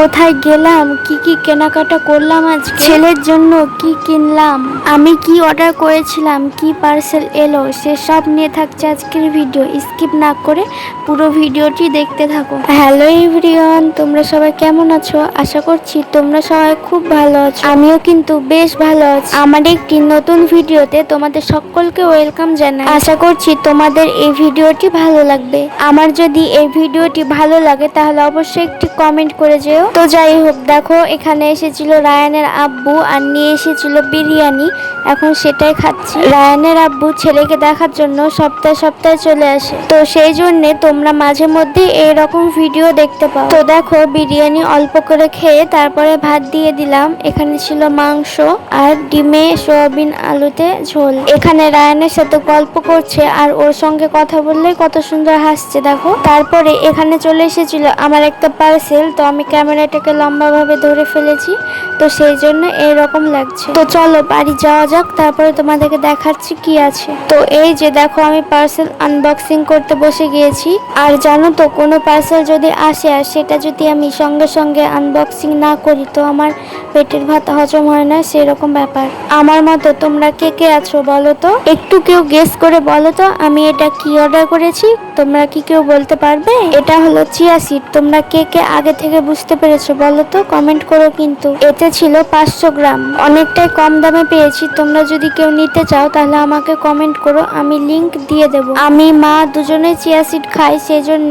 কোথায় গেলাম, কি কি কেনাকাটা করলাম, আজ ছেলের জন্য কি কিনলাম, আমি কি অর্ডার করেছিলাম, কি পার্সেল এলো, সেসব নিয়ে থাকছে আজকের ভিডিও। স্কিপ না করে পুরো ভিডিওটি দেখতে থাকো। হ্যালো এভরিওয়ান, তোমরা সবাই কেমন আছো? আশা করছি তোমরা সবাই খুব ভালো আছো। আমিও কিন্তু বেশ ভালো আছি। আমার একটি নতুন ভিডিওতে তোমাদের সকলকে ওয়েলকাম জানাই। আশা করছি তোমাদের এই ভিডিওটি ভালো লাগবে। আমার যদি এই ভিডিওটি ভালো লাগে তাহলে অবশ্যই একটি কমেন্ট করে যেও। তো যাই হোক, দেখো এখানে এসেছিল রায়ানের আব্বু আর নিয়ে এসেছিল বিরিয়ানি। এখন সেটাই খাচ্ছি। রায়ানের আব্বু ছেলেকে দেখার জন্য সপ্তাহে সপ্তাহে চলে আসে, তো সেই জন্য তোমরা মাঝে মধ্যে এইরকম ভিডিও দেখতে পাও। তো দেখো বিরিয়ানি অল্প করে খেয়ে তারপরে ভাত দিয়ে দিলাম। এখানে ছিল মাংস আর ডিমে সোয়াবিন আলুতে ঝোল। এখানে রায়ানের সাথে গল্প করছে আর ওর সঙ্গে কথা বললে কত সুন্দর হাসছে দেখো। তারপরে এখানে চলে এসেছিল আমার একটা পার্সেল, তো আমি ক্যামেরাটাকে লম্বাভাবে ধরে ফেলেছি, তো সেই জন্য এইরকম লাগছে। তো চলো বাড়ি যাওয়া যাক, তারপরে তোমাদেরকে দেখাচ্ছি কি আছে। তো এই যে দেখো আমি পার্সেল আনবক্সিং করতে বসে গিয়েছি। আর জানো তো, কোনো পার্সেল যদি আসে আর সেটা যদি আমি সঙ্গে সঙ্গে আনবক্সিং না করি তো আমার পেটের ভাত হজম হয় না, সেরকম ব্যাপার। আমার মতো তোমরা কে কে আছো বলো তো, একটু কেউ গেস করে বলো তো আমি এটা কি অর্ডার করেছি। তোমরা কি কেউ বলতে পারবে? এটা হলো চিয়া সিড। তোমরা কে কে আগে থেকে বুঝতে পেরেছো বলো তো, কমেন্ট করো। কিন্তু এতে ছিল 500 গ্রাম, অনেকটাই কম দামে পেয়েছি। তোমরা যদি কেউ নিতে চাও তাহলে আমাকে কমেন্ট করো, আমি লিংক দিয়ে দেব। আমি মা দুজনে চিয়া সিড খাই, সেই জন্য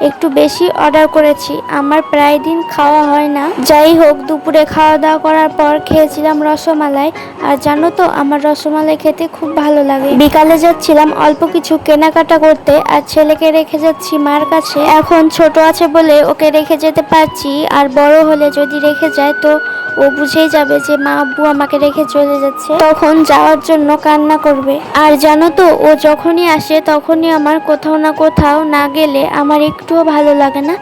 একটু বেশি অর্ডার করেছি। আমার প্রায় দিন খাওয়া হয় না। যাই হোক, দুপুরে খাওয়া দাওয়া করার পর খেয়েছিলাম রসমালাই। আর জানো তো আমার রসমালাই খেতে খুব ভালো লাগে। বিকালে যাচ্ছিলাম অল্প কিছু কেনাকাটা করতে আর ছেলেকে রেখে যাচ্ছি মার কাছে। এখন ছোট আছে বলে ওকে রেখে যেতে পারছি, আর বড় হলে যদি রেখে যায় তো ও বুঝেই যাবে যে মা আব্বু আমাকে রেখে চলে যাচ্ছে, তখন যাওয়ার জন্য কান্না করবে। আর জানো তো, ও যখনই আসে তখনই আমার কোথাও না কোথাও না গেলে আমার একটুও ভালো লাগে না।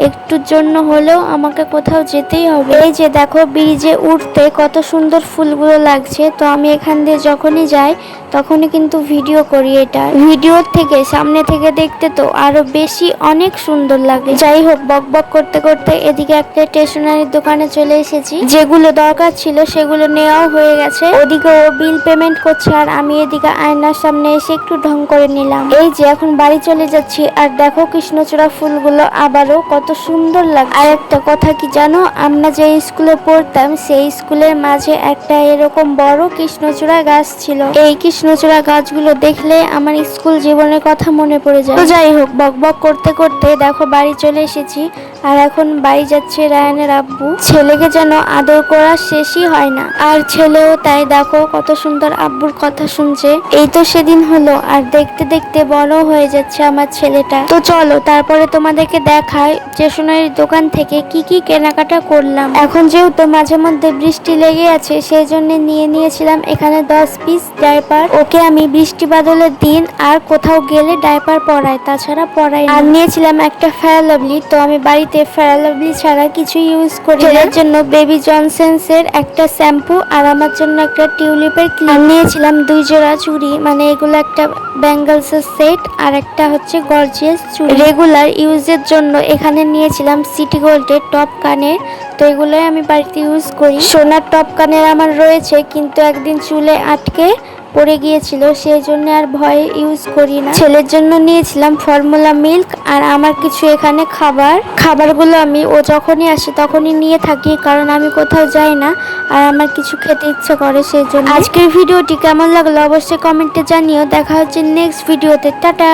একটুর জন্য হলেও আমাকে কোথাও যেতেই হবে। এই যে দেখো ব্রিজে উঠতে কত সুন্দর ফুলগুলো লাগছে, তো আমি এখান দিয়ে যখনই যাই তখনই কিন্তু ভিডিও করি। এটা ভিডিওর থেকে সামনে থেকে দেখতে তো আরো বেশি অনেক সুন্দর লাগে। যাই হোক, বক বক করতে করতে এদিকে একটা স্টেশনারির দোকানে চলে এসেছি। যেগুলো দরকার ছিল সেগুলো নেওয়াও হয়ে গেছে। ওদিকে ও বিল পেমেন্ট করছে আর আমি এদিকে আয়নার সামনে এসে একটু ঢং করে নিলাম। এই যে এখন বাড়ি চলে যাচ্ছি। আর দেখো কৃষ্ণচূড়া ফুলগুলো আবারও কত সুন্দর লাগে। আর একটা কথা কি জানো, আমরা যে স্কুলে পড়তাম সেই স্কুলের মাঝে একটা এরকম বড় কৃষ্ণচূড়া গাছ ছিল। এই কৃষ্ণচূড়া গাছগুলো দেখলে আমার স্কুল জীবনের কথা মনে পড়ে যায়। তো যাই হোক, বক বক করতে করতে দেখো বাড়ি চলে এসেছি। আর এখন বাড়ি যাচ্ছে রায়ানের আব্বু। ছেলেকে যেন আদর করা শেষই হয় না, আর ছেলেও তাই। দেখো কত সুন্দর আব্বুর কথা শুনছে। এই তো সেদিন হলো, আর দেখতে দেখতে বড় হয়ে যাচ্ছে আমার ছেলেটা। তো চলো তারপরে তোমাদেরকে দেখাই স্টেশনারির দোকান থেকে কি কি কেনাকাটা করলাম। এখন যেহেতু মাঝে মধ্যে বৃষ্টি লেগে আছে, সেই জন্য নিয়েছিলাম এখানে 10 পিস ডাইপার। ওকে আমি বৃষ্টি বাদলের দিন আর কোথাও গেলে ডাইপার পরাই, তাছাড়া পরাই না। আর নিয়েছিলাম একটা ফেয়ার লাভলি। তো আমি বাড়িতে ফেয়ার লাভলি ছাড়া কিছু ইউজ করি না। এর জন্য বেবি জনসন্স এর একটা শ্যাম্পু আর আমার জন্য একটা টিউলিপের ক্লিপ। আর নিয়েছিলাম 2 জোড়া চুড়ি, মানে এগুলো একটা ব্যাঙ্গলস এর সেট আর একটা হচ্ছে গর্জিয়াস চুড়ি। রেগুলার ইউজের জন্য এখানে নিয়েছিলাম সিটি গোল্ডের টপ কানের। তো এগুলোই আমি বাড়িতে ইউজ করি। সোনার টপ কানের আমার রয়েছে, কিন্তু একদিন চুলে আটকে পড়ে গিয়েছিল, সেই জন্য আর ভয়ে ইউজ করি না। ছেলের জন্য নিয়েছিলাম ফর্মুলা মিল্ক আর আমার কিছু এখানে খাবারগুলো আমি ও যখনই আসে তখনই নিয়ে থাকি, কারণ আমি কোথাও যাই না আর আমার কিছু খেতে ইচ্ছে করে, সেই জন্য। আজকের ভিডিওটি কেমন লাগলো অবশ্যই কমেন্টে জানিও। দেখা হচ্ছে নেক্সট ভিডিওতে। টাটা।